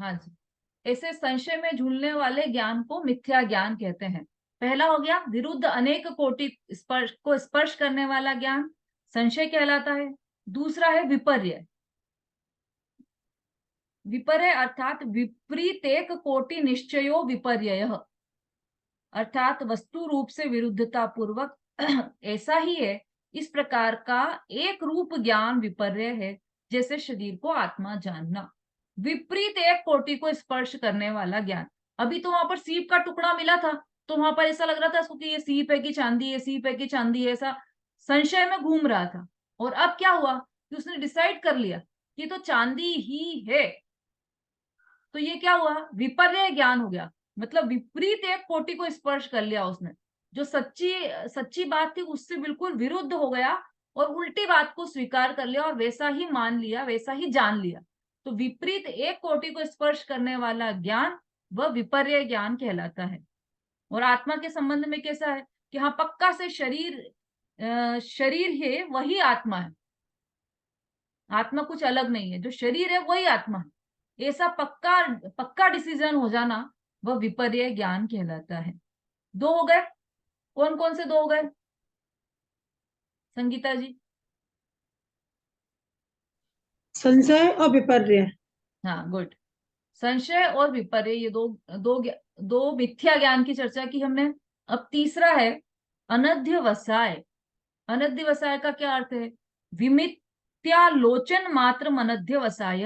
हाँ जी। ऐसे संशय में झूलने वाले ज्ञान को मिथ्या ज्ञान कहते हैं। पहला हो गया विरुद्ध अनेक कोटि स्पर्श करने वाला ज्ञान, संशय कहलाता है। दूसरा है विपर्य। विपर्य अर्थात विपरीत एक कोटि निश्चयो विपर्ययः, अर्थात वस्तु रूप से विरुद्धता पूर्वक ऐसा ही है, इस प्रकार का एक रूप ज्ञान विपर्य है, जैसे शरीर को आत्मा जानना। विपरीत एक कोटि को स्पर्श करने वाला ज्ञान। अभी तो वहां पर सीप का टुकड़ा मिला था, तो वहां पर ऐसा लग रहा था इसको कि ये सीप है कि चांदी है, सीप है कि चांदी है, ऐसा संशय में घूम रहा था। और अब क्या हुआ कि उसने डिसाइड कर लिया कि तो चांदी ही है। तो ये क्या हुआ, विपर्य ज्ञान हो गया। मतलब विपरीत एक कोटि को स्पर्श कर लिया उसने, जो सच्ची सच्ची बात थी उससे बिल्कुल विरुद्ध हो गया और उल्टी बात को स्वीकार कर लिया और वैसा ही मान लिया, वैसा ही जान लिया। तो विपरीत एक कोटि को स्पर्श करने वाला ज्ञान वह विपर्य ज्ञान कहलाता है। और आत्मा के संबंध में कैसा है कि हाँ पक्का से शरीर है वही आत्मा है, आत्मा कुछ अलग नहीं है, जो शरीर है वही आत्मा है, ऐसा पक्का पक्का डिसीजन हो जाना वह विपर्य ज्ञान कहलाता है। दो हो गए। कौन कौन से दो हो गए संगीता जी? संशय और विपर्य। हाँ गुड। संशय और विपर्य, ये दो दो दो मिथ्या ज्ञान की चर्चा की हमने। अब तीसरा है अनध्यवसाय। अनध्यवसाय का क्या अर्थ है? विमित्यालोचन मात्र अनध्यवसाय,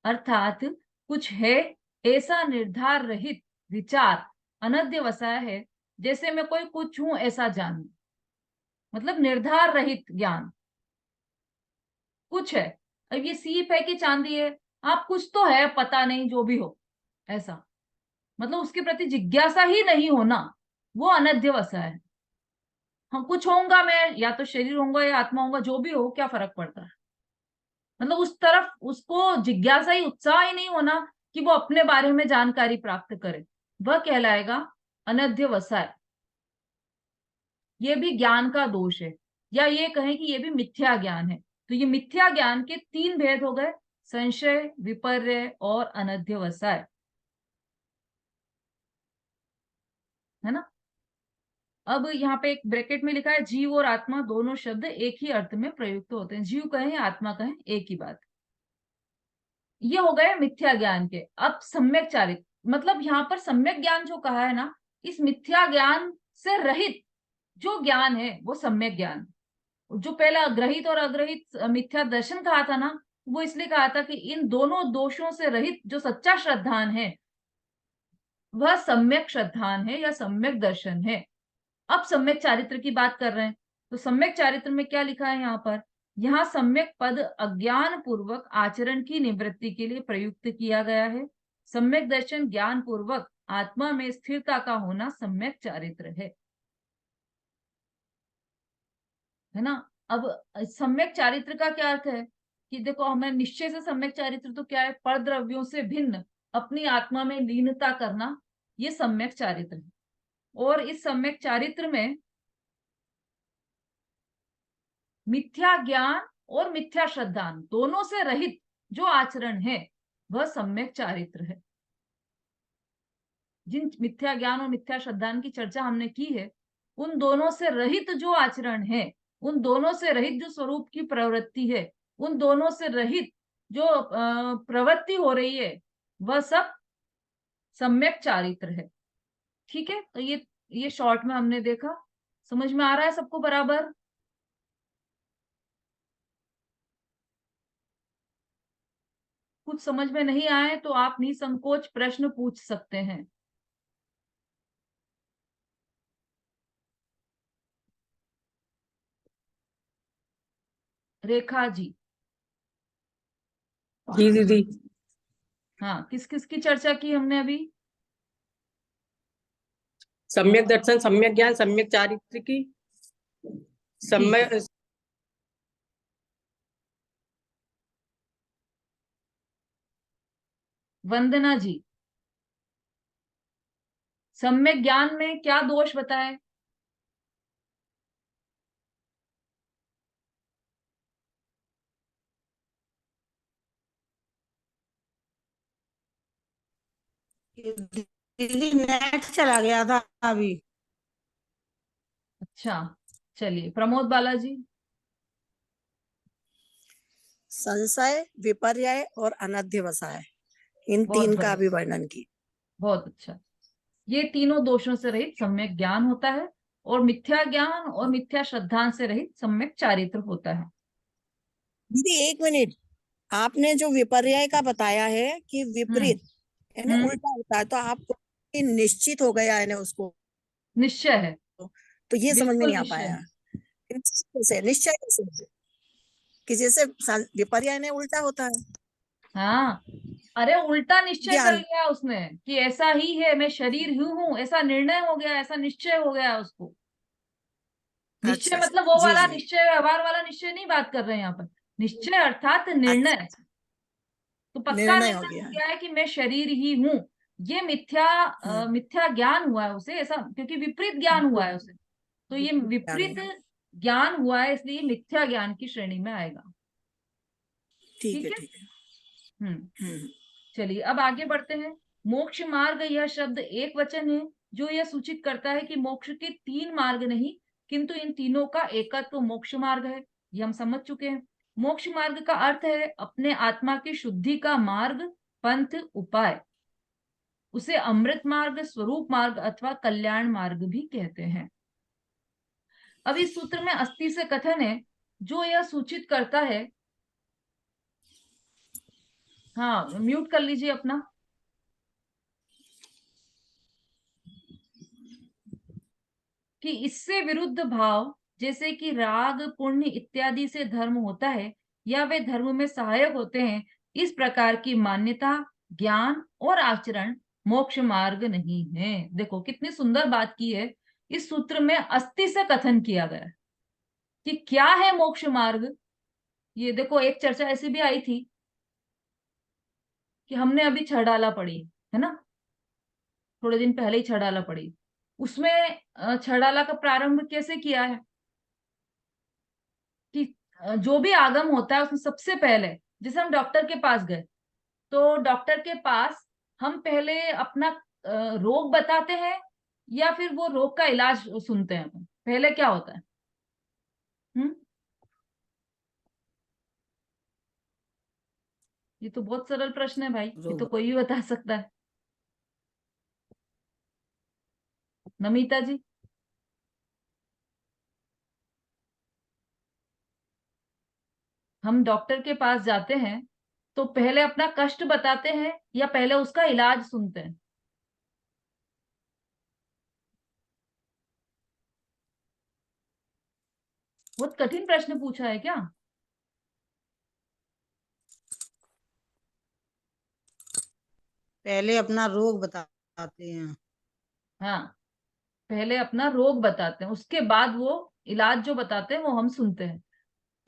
अर्थात कुछ है ऐसा निर्धार रहित विचार अनध्यवसाय है, जैसे मैं कोई कुछ हूं ऐसा जानू। मतलब निर्धार रहित ज्ञान। कुछ है, अब ये सीप है कि चांदी है, आप कुछ तो है पता नहीं जो भी हो, ऐसा मतलब उसके प्रति जिज्ञासा ही नहीं होना, वो अनध्यवसाय है। हम कुछ होऊंगा, मैं या तो शरीर होऊंगा या आत्मा होऊंगा, जो भी हो क्या फर्क पड़ता है। मतलब उस तरफ उसको जिज्ञासा ही, उत्साह ही नहीं होना कि वो अपने बारे में जानकारी प्राप्त करे, वह कहलाएगा अनध्यवसाय। ये भी ज्ञान का दोष है, या ये कहें कि ये भी मिथ्या ज्ञान है। तो ये मिथ्या ज्ञान के तीन भेद हो गए, संशय, विपर्य और अनध्यवसाय, है ना। अब यहाँ पे एक ब्रैकेट में लिखा है जीव और आत्मा दोनों शब्द एक ही अर्थ में प्रयुक्त होते हैं, जीव कहें आत्मा कहें एक ही बात। ये हो गए मिथ्या ज्ञान के। अब सम्यक चारित्र, मतलब यहाँ पर सम्यक ज्ञान जो कहा है ना, इस मिथ्या ज्ञान से रहित जो ज्ञान है वो सम्यक ज्ञान। जो पहला ग्रहित और अग्रहित मिथ्या दर्शन कहा था ना, वो इसलिए कहा था कि इन दोनों दोषों से रहित जो सच्चा श्रद्धान है वह सम्यक श्रद्धान है या सम्यक दर्शन है। अब सम्यक चारित्र की बात कर रहे हैं, तो सम्यक चारित्र में क्या लिखा है यहाँ पर? यहाँ सम्यक पद अज्ञान पूर्वक आचरण की निवृत्ति के लिए प्रयुक्त किया गया है। सम्यक दर्शन ज्ञान पूर्वक आत्मा में स्थिरता का होना सम्यक चारित्र है ना। अब सम्यक चारित्र का क्या अर्थ है कि देखो, हमें निश्चय से सम्यक चारित्र तो क्या है, परद्रव्यों से भिन्न अपनी आत्मा में लीनता करना, ये सम्यक चारित्र है। और इस सम्यक चारित्र में मिथ्या ज्ञान और मिथ्या श्रद्धान दोनों से रहित जो आचरण है वह सम्यक चारित्र है। जिन मिथ्या ज्ञान और मिथ्या श्रद्धान की चर्चा हमने की है, उन दोनों से रहित जो आचरण है, उन दोनों से रहित जो स्वरूप की प्रवृत्ति है, उन दोनों से रहित जो प्रवृत्ति हो रही है, वह सब सम्यक चारित्र है। ठीक है, तो ये शॉर्ट में हमने देखा। समझ में आ रहा है सबको बराबर? कुछ समझ में नहीं आए तो आप निसंकोच प्रश्न पूछ सकते हैं। रेखा जी। जी दीदी। हाँ, किस किस की चर्चा की हमने अभी? सम्यक दर्शन, सम्यक ज्ञान, सम्यक चारित्र की। ठीक है। सम्यक। वंदना जी, सम्यक ज्ञान में क्या दोष बताए? दीदी नेट चला गया था अभी। अच्छा, चलिए प्रमोद बालाजी। संशय, विपर्यय और अनध्यवसाय, इन बहुत तीन का बढ़िया, भी वर्णन की। बहुत अच्छा। ये तीनों दोषों से रहित सम्यक ज्ञान होता है, और मिथ्या ज्ञान और मिथ्या श्रद्धा से रहित सम्यक चारित्र होता है। दीदी एक मिनट, आपने जो विपर्यय का बताया है कि हम्म। विपरीत यानी हम्म। उल्टा होता है, तो आपको निश्चित हो गया है ना उसको, निश्चय है, तो ये समझ में बिल्कुल नहीं आ निश्चय पाया। है। निश्चय कैसे कि जैसे विपर्यय ने उल्टा होता है। हाँ, अरे उल्टा निश्चय कर ज्ञान। लिया उसने कि ऐसा ही है, मैं शरीर ही हूं, ऐसा निर्णय हो गया, ऐसा निश्चय हो गया उसको। निश्चय अच्छा अच्छा, मतलब वो जी वाला जी। निश्चय, व्यवहार वाला निश्चय नहीं बात कर रहे हैं यहाँ पर। निश्चय अर्थात निर्णय। अच्छा, तो पक्का निर्णय हो निर्णय गया हो है। गया है कि मैं शरीर ही हूं। ये मिथ्या हम्म। मिथ्या ज्ञान हुआ है उसे, ऐसा क्योंकि विपरीत ज्ञान हुआ है उसे। तो ये ज्ञान विपरीत हुआ। ज्ञान हुआ है, इसलिए मिथ्या ज्ञान की श्रेणी में आएगा। ठीक है ठीक है। ठीक है। हम्म। हम्म। चलिए अब आगे बढ़ते हैं। मोक्ष मार्ग, यह शब्द एक वचन है, जो यह सूचित करता है कि मोक्ष के तीन मार्ग नहीं, किंतु इन तीनों का एकत्व मोक्ष मार्ग है। ये हम समझ चुके हैं। मोक्ष मार्ग का अर्थ है अपने आत्मा की शुद्धि का मार्ग, पंथ, उपाय। उसे अमृत मार्ग, स्वरूप मार्ग अथवा कल्याण मार्ग भी कहते हैं। अब इस सूत्र में अस्थि से कथन है, जो यह सूचित करता है। हाँ, म्यूट कर लीजिए अपना। कि इससे विरुद्ध भाव, जैसे कि राग, पुण्य इत्यादि से धर्म होता है, या वे धर्म में सहायक होते हैं, इस प्रकार की मान्यता, ज्ञान और आचरण मोक्ष मार्ग नहीं है। देखो कितनी सुंदर बात की है। इस सूत्र में अस्थि से कथन किया गया है कि क्या है मोक्ष मार्ग। ये देखो, एक चर्चा ऐसी भी आई थी कि हमने अभी छड़ाला पढ़ी है ना, थोड़े दिन पहले ही छड़ाला पढ़ी। उसमें छड़ाला का प्रारंभ कैसे किया है कि जो भी आगम होता है उसमें सबसे पहले, जैसे हम डॉक्टर के पास गए, तो डॉक्टर के पास हम पहले अपना रोग बताते हैं, या फिर वो रोग का इलाज सुनते हैं अपन? पहले क्या होता है? हम्म। ये तो बहुत सरल प्रश्न है भाई, ये तो रोग। कोई भी बता सकता है। नमिता जी। हम डॉक्टर के पास जाते हैं तो पहले अपना कष्ट बताते हैं, या पहले उसका इलाज सुनते हैं? बहुत कठिन प्रश्न पूछा है क्या? पहले अपना रोग बताते हैं। हाँ, पहले अपना रोग बताते हैं, उसके बाद वो इलाज जो बताते हैं वो हम सुनते हैं।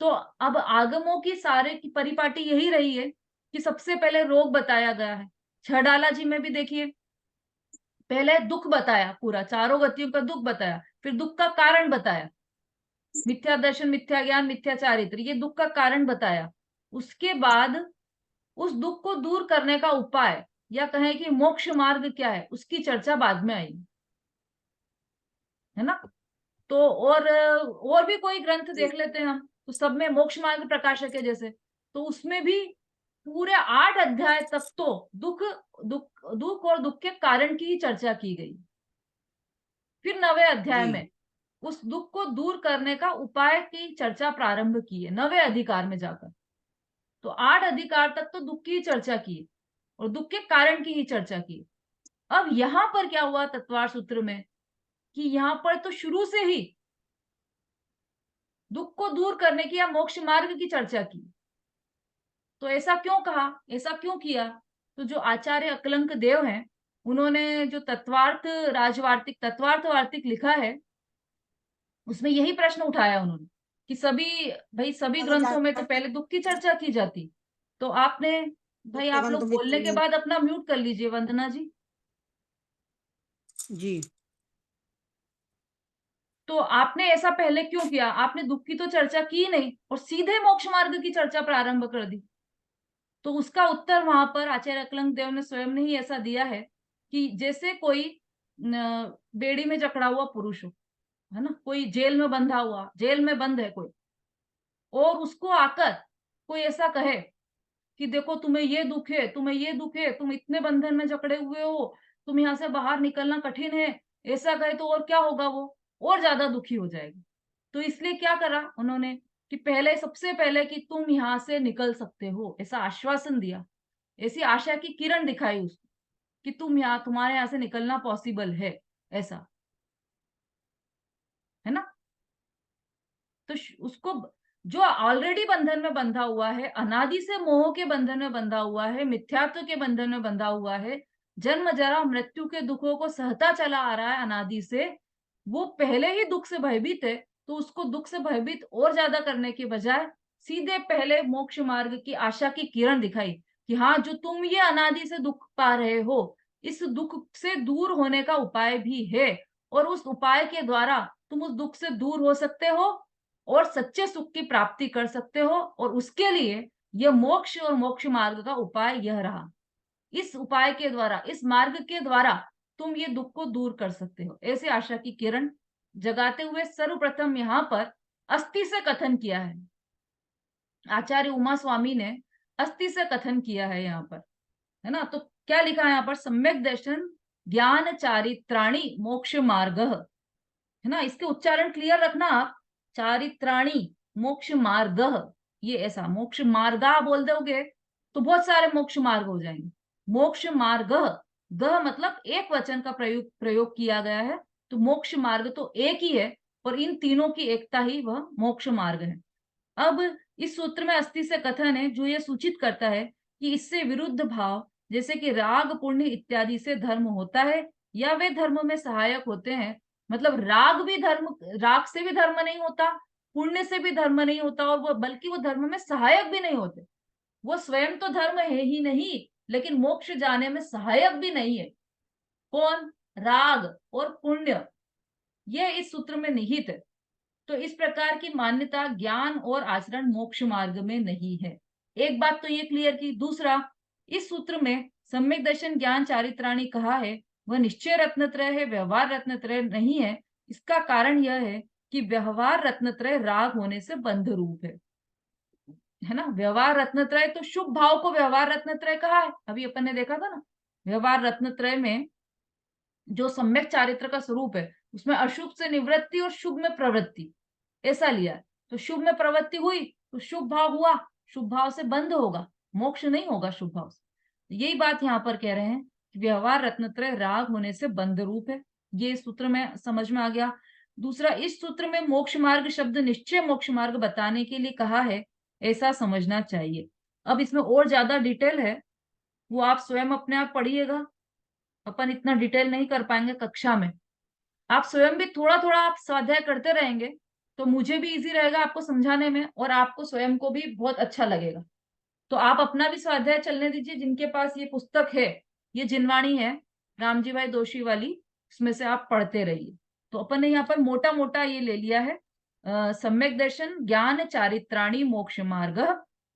तो अब आगमों की सारे की परिपाटी यही रही है कि सबसे पहले रोग बताया गया है। छड़ाला जी में भी देखिए, पहले दुख बताया, पूरा चारों गतियों का दुख बताया, फिर दुख का कारण बताया, मिथ्या दर्शन, मिथ्या ज्ञान, मिथ्या चारित्र, ये दुख का कारण बताया। उसके बाद उस दुख को दूर करने का उपाय, या कहें कि मोक्ष मार्ग क्या है, उसकी चर्चा बाद में आई, है ना। तो और भी कोई ग्रंथ जी देख लेते हैं हम, तो सब में मोक्ष मार्ग प्रकाशक है जैसे, तो उसमें भी पूरे 8 अध्याय तक तो दुख दुख दुख और दुख के कारण की ही चर्चा की गई। फिर 9वें अध्याय जी में उस दुख को दूर करने का उपाय की चर्चा प्रारंभ की है, 9वें अधिकार में जाकर। तो 8 अधिकार तक तो दुख की ही चर्चा की है, और दुख के कारण की ही चर्चा की। अब यहां पर क्या हुआ तत्वार सूत्र में, कि यहां पर तो शुरू से ही दुख को दूर करने की या मोक्ष मार्ग की चर्चा की। तो ऐसा क्यों कहा, ऐसा क्यों किया? तो जो आचार्य अकलंक देव हैं, उन्होंने जो तत्वार्थ राजवार्तिक, तत्वार्थ वार्तिक लिखा है, उसमें यही प्रश्न उठाया उन्होंने कि भाई सभी ग्रंथों में तो पहले दुख की चर्चा की जाती। तो आपने, भाई आप सत्यवंत लोग बोलने के मित्र। बाद अपना म्यूट कर लीजिए, वंदना जी। जी तो आपने ऐसा पहले क्यों किया? आपने दुख की तो चर्चा की नहीं और सीधे मोक्ष मार्ग की चर्चा प्रारंभ कर दी। तो उसका उत्तर वहां पर आचार्य अकलंक देव ने स्वयं ने ही ऐसा दिया है कि जैसे कोई बेड़ी में जकड़ा हुआ पुरुष हो, है ना, कोई जेल में बंधा हुआ, जेल में बंद है कोई, और उसको आकर कोई ऐसा कहे कि देखो तुम्हें ये दुख है, तुम्हें ये दुख है, तुम इतने बंधन में जकड़े हुए हो, तुम यहाँ से बाहर निकलना कठिन है, ऐसा कहे तो और क्या होगा, वो और ज्यादा दुखी हो जाएगी। तो इसलिए क्या करा उन्होंने कि पहले, सबसे पहले कि तुम यहाँ से निकल सकते हो, ऐसा आश्वासन दिया, ऐसी आशा की किरण दिखाई उसको कि तुम्हारे यहाँ से निकलना पॉसिबल है, ऐसा, है ना। तो उसको, जो ऑलरेडी बंधन में बंधा हुआ है, अनादि से मोह के बंधन में बंधा हुआ है, मिथ्यात्व के बंधन में बंधा हुआ है, जन्म जरा मृत्यु के दुखों को सहता चला आ रहा है अनादि से, वो पहले ही दुख से भयभीत है, तो उसको दुख से भयभीत और ज्यादा करने के बजाय सीधे पहले मोक्ष मार्ग की आशा की किरण दिखाई कि हाँ, जो तुम ये अनादि से दुख पा रहे हो, इस दुख से दूर होने का उपाय भी है, और उस उपाय के द्वारा तुम उस दुख से दूर हो सकते हो और सच्चे सुख की प्राप्ति कर सकते हो, और उसके लिए यह मोक्ष और मोक्ष मार्ग का उपाय यह रहा। इस उपाय के द्वारा, इस मार्ग के द्वारा तुम ये दुख को दूर कर सकते हो, ऐसे आशा की किरण जगाते हुए सर्वप्रथम यहाँ पर अस्थि से कथन किया है। आचार्य उमा स्वामी ने अस्थि से कथन किया है यहाँ पर, है ना। तो क्या लिखा है यहाँ पर, सम्यक दर्शन ज्ञान चारित्राणी मोक्ष मार्ग, है ना, इसके उच्चारण क्लियर रखना आप, चारित्राणी मोक्ष मार्ग, ये ऐसा, मोक्ष मार्गा बोल दोगे तो बहुत सारे मोक्ष मार्ग हो जाएंगे। मोक्ष मार्ग, गह मतलब एक वचन का प्रयोग किया गया है, तो मोक्ष मार्ग तो एक ही है, और इन तीनों की एकता ही वह मोक्ष मार्ग है। अब इस सूत्र में अस्थि से कथन है जो ये सूचित करता है कि इससे विरुद्ध भाव, जैसे कि राग पुण्य इत्यादि से धर्म होता है, या वे धर्म में सहायक होते हैं। मतलब राग से भी धर्म नहीं होता, पुण्य से भी धर्म नहीं होता, और वो बल्कि वो धर्म में सहायक भी नहीं होते। वो स्वयं तो धर्म है ही नहीं, लेकिन मोक्ष जाने में सहायक भी नहीं है। कौन? राग और पुण्य, ये इस सूत्र में निहित है। तो इस प्रकार की मान्यता ज्ञान और आचरण मोक्ष मार्ग में नहीं है। एक बात तो ये क्लियर की। दूसरा, इस सूत्र में सम्यक दर्शन ज्ञान चारित्राणी कहा है, वह निश्चय रत्नत्रय है, व्यवहार रत्नत्रय नहीं है। इसका कारण यह है कि व्यवहार रत्नत्रय राग होने से बंध रूप है ना। व्यवहार रत्नत्रय, तो शुभ भाव को व्यवहार रत्नत्रय कहा है, अभी अपन ने देखा था ना। व्यवहार रत्नत्रय में जो सम्यक चारित्र का स्वरूप है, उसमें अशुभ से निवृत्ति और शुभ में प्रवृत्ति, ऐसा लिया है। तो शुभ में प्रवृत्ति हुई तो शुभ भाव हुआ, शुभ भाव से बंद होगा, मोक्ष नहीं होगा शुभ भाव से। यही बात यहाँ पर कह रहे हैं कि व्यवहार रत्नत्रय राग होने से बंध रूप है। ये सूत्र में समझ में आ गया। दूसरा, इस सूत्र में मोक्ष मार्ग शब्द निश्चय मोक्ष मार्ग बताने के लिए कहा है, ऐसा समझना चाहिए। अब इसमें और ज्यादा डिटेल है, वो आप स्वयं अपने आप पढ़िएगा, अपन इतना डिटेल नहीं कर पाएंगे कक्षा में। आप स्वयं भी थोड़ा थोड़ा आप स्वाध्याय करते रहेंगे तो मुझे भी इजी रहेगा आपको समझाने में, और आपको स्वयं को भी बहुत अच्छा लगेगा। तो आप अपना भी स्वाध्याय चलने दीजिए। जिनके पास ये पुस्तक है, ये जिनवाणी है रामजी भाई दोषी वाली, उसमें से आप पढ़ते रहिए। तो अपन ने यहाँ पर मोटा मोटा ये ले लिया है, सम्यक दर्शन ज्ञान चारित्राणी मोक्ष मार्ग।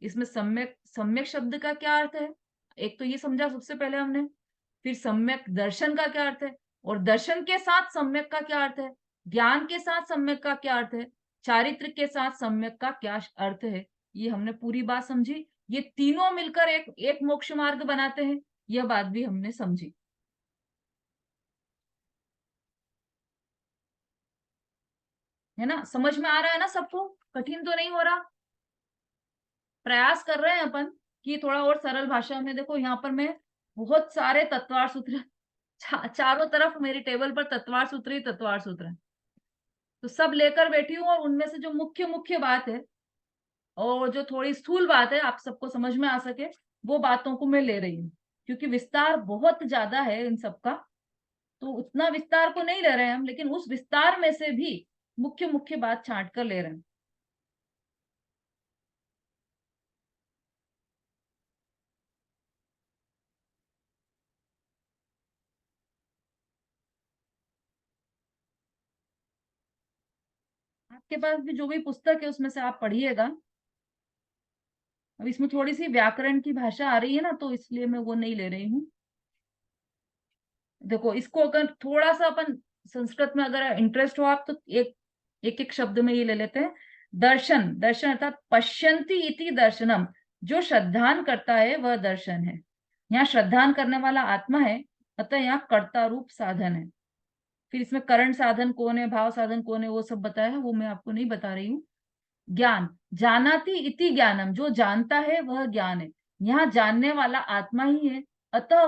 इसमें सम्यक, सम्यक शब्द का क्या अर्थ है, एक तो ये समझा सबसे पहले हमने, फिर सम्यक दर्शन का क्या अर्थ है, और दर्शन के साथ सम्यक का क्या अर्थ है, ज्ञान के साथ सम्यक का क्या अर्थ है, चारित्र के साथ सम्यक का क्या अर्थ है, ये हमने पूरी बात समझी। ये तीनों मिलकर एक एक मोक्ष मार्ग बनाते हैं, यह बात भी हमने समझी। है ना, समझ में आ रहा है ना सबको, कठिन तो नहीं हो रहा। प्रयास कर रहे हैं अपन कि थोड़ा और सरल भाषा में। देखो यहाँ पर मैं बहुत सारे तत्वार सूत्र, चारों तरफ मेरी टेबल पर तत्वार सूत्र ही तत्वार सूत्र है, तो सब लेकर बैठी हूँ, और उनमें से जो मुख्य मुख्य बात है और जो थोड़ी स्थूल बात है आप सबको समझ में आ सके, वो बातों को मैं ले रही हूँ। क्योंकि विस्तार बहुत ज्यादा है इन सबका, तो उतना विस्तार को नहीं ले रहे हैं हम, लेकिन उस विस्तार में से भी मुख्य मुख्य बात छांट कर ले रहे हैं। आपके पास भी जो भी पुस्तक है उसमें से आप पढ़िएगा। अब इसमें थोड़ी सी व्याकरण की भाषा आ रही है ना, तो इसलिए मैं वो नहीं ले रही हूँ। देखो इसको अगर थोड़ा सा अपन संस्कृत में अगर इंटरेस्ट हो आप तो एक एक एक शब्द में ये ले लेते हैं। दर्शन, दर्शन अर्थात पश्यन्ति इति दर्शनम, जो श्रद्धान करता है वह दर्शन है। यहाँ श्रद्धान करने वाला आत्मा है, अतः यहाँ कर्ता रूप साधन है। फिर इसमें करण साधन कौन है, भाव साधन कौन है, वो सब बताया है, वो मैं आपको नहीं बता रही हूँ। ज्ञान, जानाति इति ज्ञानम, जो जानता है वह ज्ञान है। यहाँ जानने वाला आत्मा ही है, अतः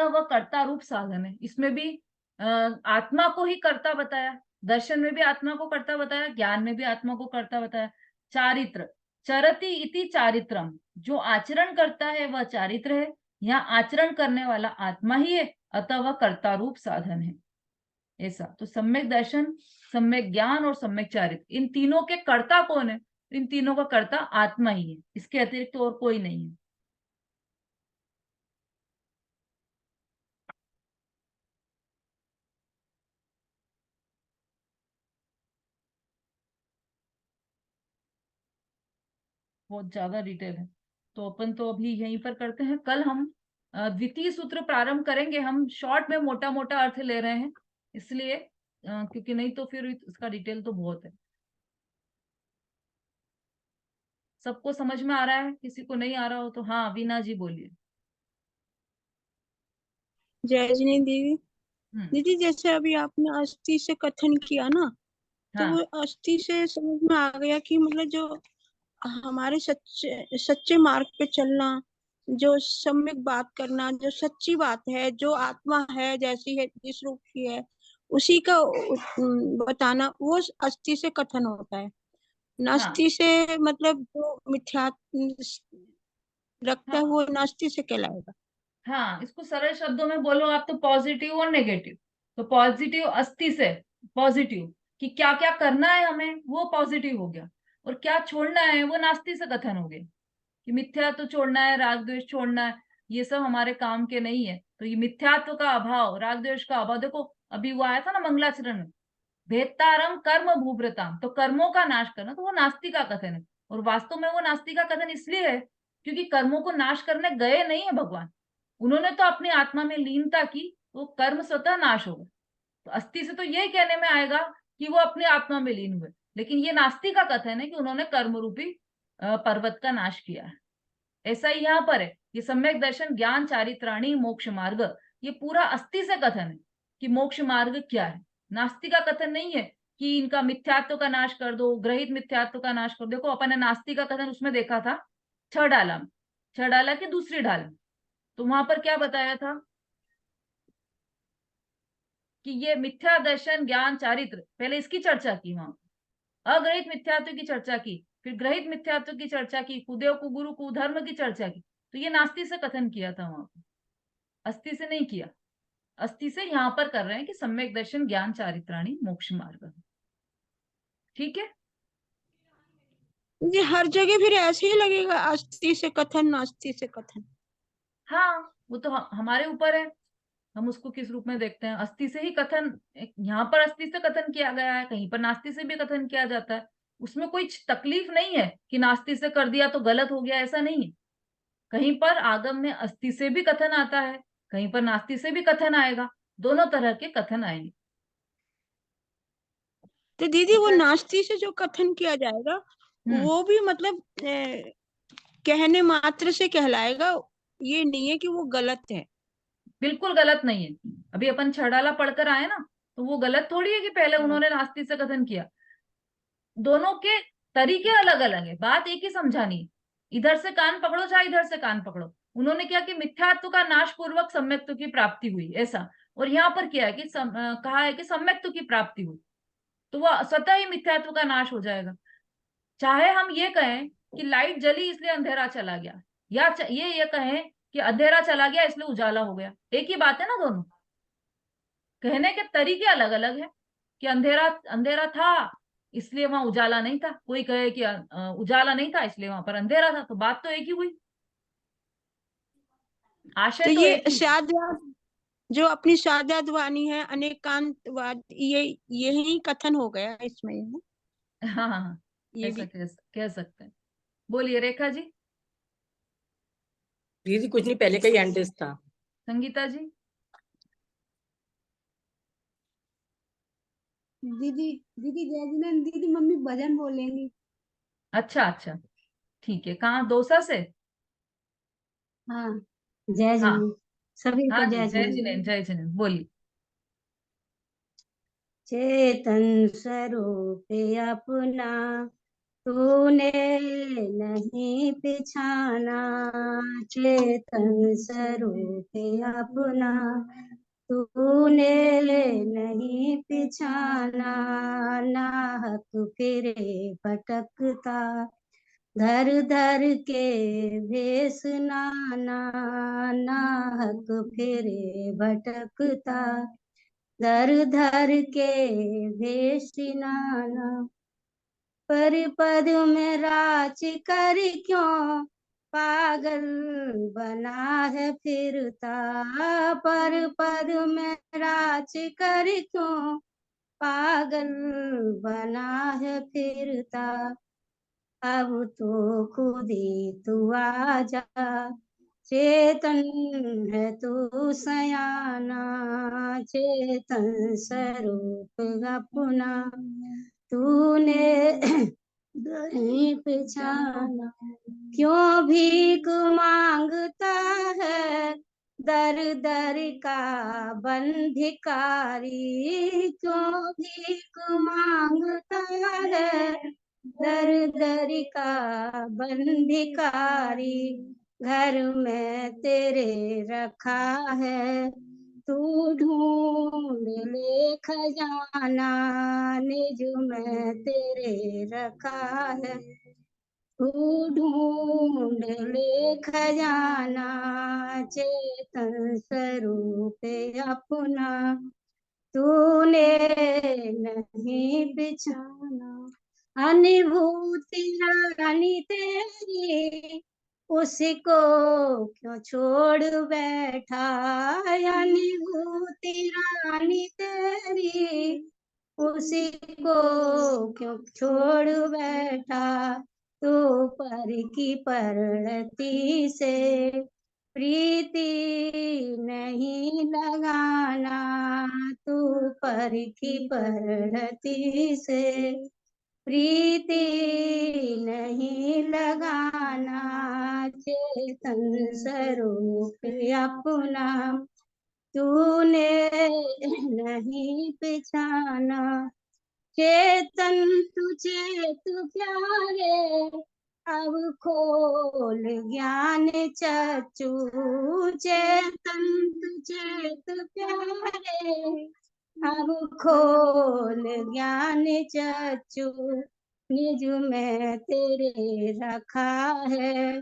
वह कर्ता रूप साधन है। इसमें भी आत्मा को ही कर्ता बताया, दर्शन में भी आत्मा को कर्ता बताया, ज्ञान में भी आत्मा को कर्ता बताया। चारित्र, चरति इति चारित्रम, जो आचरण करता है वह चारित्र है। यहाँ आचरण करने वाला आत्मा ही है, अतः वह कर्ता रूप साधन है। ऐसा तो सम्यक दर्शन, सम्यक ज्ञान और सम्यक चारित्र, इन तीनों के कर्ता कौन है? इन तीनों का कर्ता आत्मा ही है, इसके अतिरिक्त तो और कोई नहीं है। बहुत ज्यादा डिटेल है, तो अपन तो अभी यहीं पर करते हैं। कल हम द्वितीय सूत्र प्रारंभ करेंगे। हम शॉर्ट में मोटा मोटा अर्थ ले रहे हैं इसलिए, क्योंकि नहीं तो फिर इसका डिटेल तो बहुत है। सबको समझ में आ रहा है? किसी को नहीं आ रहा हो तो हाँ वीना जी बोलिए। जय जिनी दीदी। हम्म, दीदी जैसे अभी आपने अस्थि से कथन किया ना, तो हाँ वो अस्थि से समझ में आ गया कि मतलब जो हमारे सच्चे सच्चे मार्ग पे चलना, जो सम्यक बात करना, जो सच्ची बात है, जो आत्मा है जैसी है जिस रूप की है उसी का बताना, वो अस्थि से कथन होता है। हाँ नास्ति से मतलब जो मिथ्या रखता है हाँ वो नास्ति से कहलाएगा। हाँ, इसको सरल शब्दों में बोलो आप तो पॉजिटिव और नेगेटिव। तो पॉजिटिव अस्थि से, पॉजिटिव कि क्या क्या करना है हमें वो पॉजिटिव हो गया, और क्या छोड़ना है वो नास्ति से कथन हो गया। कि मिथ्यात्व छोड़ना है, राग द्वेष छोड़ना है, ये सब हमारे काम के नहीं है। तो ये मिथ्यात्व का अभाव, राग द्वेष का अभाव, देखो अभी वो आया था ना मंगलाचरण में, भेत्तारम कर्म भूभृताम, तो कर्मों का नाश करना, तो वो नास्ति का कथन है। और वास्तव में वो नास्ति का कथन इसलिए है क्योंकि कर्मों को नाश करने गए नहीं है भगवान, उन्होंने तो अपनी आत्मा में लीनता की, वो कर्म स्वतः नाश हो गए। तो अस्थि से तो यही कहने में आएगा कि वो अपनी आत्मा में लीन हुए, लेकिन ये नास्ति का कथन है कि उन्होंने कर्म रूपी पर्वत का नाश किया है। ऐसा ही यहाँ पर है, ये सम्यक दर्शन ज्ञान चारित्राणी मोक्ष मार्ग, ये पूरा अस्थि से कथन है कि मोक्ष मार्ग क्या है। नास्ति का कथन नहीं है कि इनका मिथ्यात्व का नाश कर दो, ग्रहित मिथ्यात्व का नाश कर दो। देखो अपन ने नास्ति का कथन उसमें देखा था 6 डाला में, 6 डाला की दूसरी ढाल में, तो वहां पर क्या बताया था कि ये मिथ्या दर्शन ज्ञान चारित्र, पहले इसकी चर्चा की वहां, अग्रहित मिथ्यात्व की चर्चा की, फिर ग्रहित मिथ्यात्व की चर्चा की, कुदेव कुगुरु कुधर्म की चर्चा की। तो ये नास्ति से कथन किया था वहां पर, अस्थि से नहीं किया। अस्थि से यहाँ पर कर रहे हैं कि सम्यक दर्शन ज्ञान चारित्राणी मोक्ष मार्ग। ठीक है, ये हर जगह फिर ऐसे ही लगेगा, अस्थि से कथन नास्ति से कथन। हाँ वो तो हमारे ऊपर है, हम उसको किस रूप में देखते हैं। अस्थि से ही कथन, यहाँ पर अस्थि से कथन किया गया है, कहीं पर नास्ति से भी कथन किया जाता है। उसमें कोई तकलीफ नहीं है कि नास्ति से कर दिया तो गलत हो गया, ऐसा नहीं है। कहीं पर आगम में अस्थि से भी कथन आता है, कहीं पर नास्ति से भी कथन आएगा, दोनों तरह के कथन आएंगे। तो दीदी वो नास्ति से जो कथन किया जाएगा हम्म, वो भी मतलब कहने मात्र से कहलाएगा, ये नहीं है कि वो गलत है। बिल्कुल गलत नहीं है। अभी अपन छड़ाला पढ़कर आए ना, तो वो गलत थोड़ी है कि पहले हाँ। उन्होंने नास्ति से कथन किया। दोनों के तरीके अलग अलग है, बात एक ही समझानी है। इधर से कान पकड़ो चाहे इधर से कान पकड़ो। उन्होंने क्या कि मिथ्यात्व का नाश पूर्वक सम्यक्त्व की प्राप्ति हुई, ऐसा। और यहाँ पर क्या है कि कहा है कि सम्यक्त्व की प्राप्ति हुई, तो वह स्वतः ही मिथ्यात्व का नाश हो जाएगा। चाहे हम ये कहें कि लाइट जली इसलिए अंधेरा चला गया, या ये कहें कि अंधेरा चला गया इसलिए उजाला हो गया, एक ही बात है ना दोनों। कहने के तरीके अलग अलग है कि अंधेरा अंधेरा था इसलिए वहां उजाला नहीं था, कोई कहे कि उजाला नहीं था इसलिए वहां पर अंधेरा था, तो बात तो एक ही हुई, आशय तो तो ये एक ही। शाद्याद, जो अपनी शाद्याद वाणी है, अनेकांतवाद, ये यही कथन हो गया इसमें है। हाँ हाँ हाँ, ये ऐसा भी कह सकते हैं। बोलिए रेखा जी। दीदी कुछ नहीं, पहले का ही एंट्रेस था। संगीता जी। दीदी दीदी जय जिनेन्द्र दीदी, मम्मी भजन बोलेंगी। अच्छा अच्छा, ठीक है। कहाँ, दौसा से? हाँ, जय हाँ जिनेन्द्र, सभी हाँ को जी, जय जय जिनेन्द्र। जिनेन्द्र, जय जिनेन्द्र, बोलिए। चेतन स्वरूप अपना तूने नहीं पिछाना, चेतन स्वरूप अपना तूने नहीं पिछाना, नाहक फिरे भटकता धर धर के भेष नाना, नाहक फिरे भटकता धर धर के भेष नाना, पर पद में राज कर क्यों पागल बना है फिरता, पर पद में राज कर क्यों पागल बना है फिरता, अब तो खुद ही तू आजा, चेतन है तू सयाना, चेतन स्वरूप अपना तूने नहीं पहचाना, क्यों भीख मांगता है दर दर का बंधिकारी, क्यों भीख मांगता है दर दर का बंधिकारी, घर में तेरे रखा है तू ढूंढ ले खजाना, निज में तेरे रखा है तू ढूंढ ले खजाना, चेतन स्वरूप अपना तूने नहीं बिछाना, अनुभूति रानी तेरी उसको क्यों छोड़ बैठा, अनुभूति रानी तेरी उसी को क्यों छोड़ बैठा, तू पर की परती से प्रीति नहीं लगाना, तू पर की परती से प्रीति नहीं लगाना, चेतन स्वरूप अपना तूने नहीं पहचाना, चेतन तुझे तू प्यारे अब खोल ज्ञान चक्षु, चेतन तुझे तू प्यारे अब खोल ज्ञान चक्षु, निज में तेरे रखा है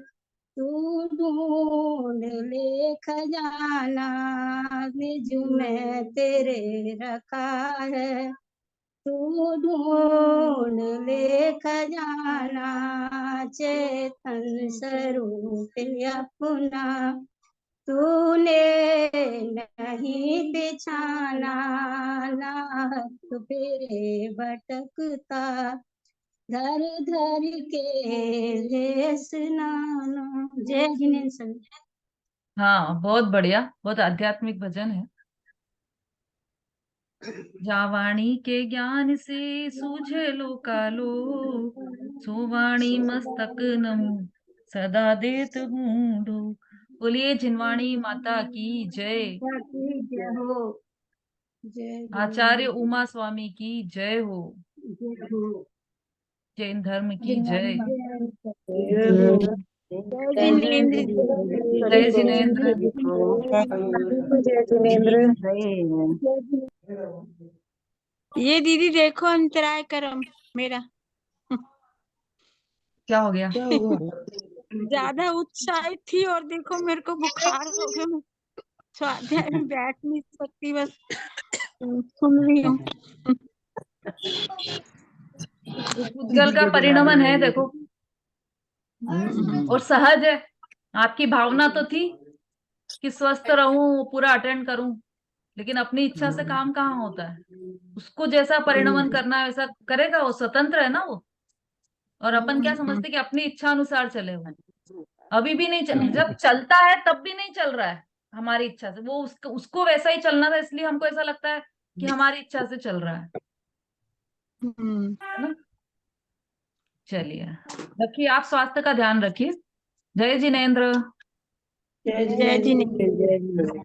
तू ढूंढ ले खजाना, निज में तेरे रखा है तू ढूंढ ले खजाना, चेतन स्वरूप अपना तूने नहीं बिछाना, नाहक फिरे भटकता धर धर के भेष नाना। जय जिनेन्द्र सर। हाँ, बहुत बढ़िया, बहुत आध्यात्मिक भजन है। जावाणी के ज्ञान से सूझे लोकालो, सोवाणी मस्तक नमो सदा देत हूँ। बोलिए जिनवाणी माता की जय, जय हो, जय आचार्य जिनेन्द्र उमा स्वामी की जय हो, जय हो, जैन धर्म की जिनवाणी जय। माता जय जिनेन्द्र जय जिनेन्द्र। ये दीदी देखो अंतराय कर्म मेरा क्या हो गया? ज्यादा उत्साहित थी और देखो मेरे को बुखार हो गया, मैं स्वाध्याय में बैठ नहीं सकती, बस सुन रही हूँ। उद्गल का परिणमन है, देखो, और सहज है। आपकी भावना तो थी कि स्वस्थ रहूं, पूरा अटेंड करूं, लेकिन अपनी इच्छा से काम कहाँ होता है। उसको जैसा परिणमन करना है वैसा करेगा, वो स्वतंत्र है ना वो। और अपन क्या समझते कि अपनी इच्छा अनुसार चले वो। अभी भी नहीं जब चलता है तब भी नहीं चल रहा है हमारी इच्छा से, वो उसको वैसा ही चलना था, इसलिए हमको ऐसा लगता है कि हमारी इच्छा से चल रहा है। है ना। चलिए, रखिए, आप स्वास्थ्य का ध्यान रखिए। जय जिनेंद्र। जय जिनेंद्र।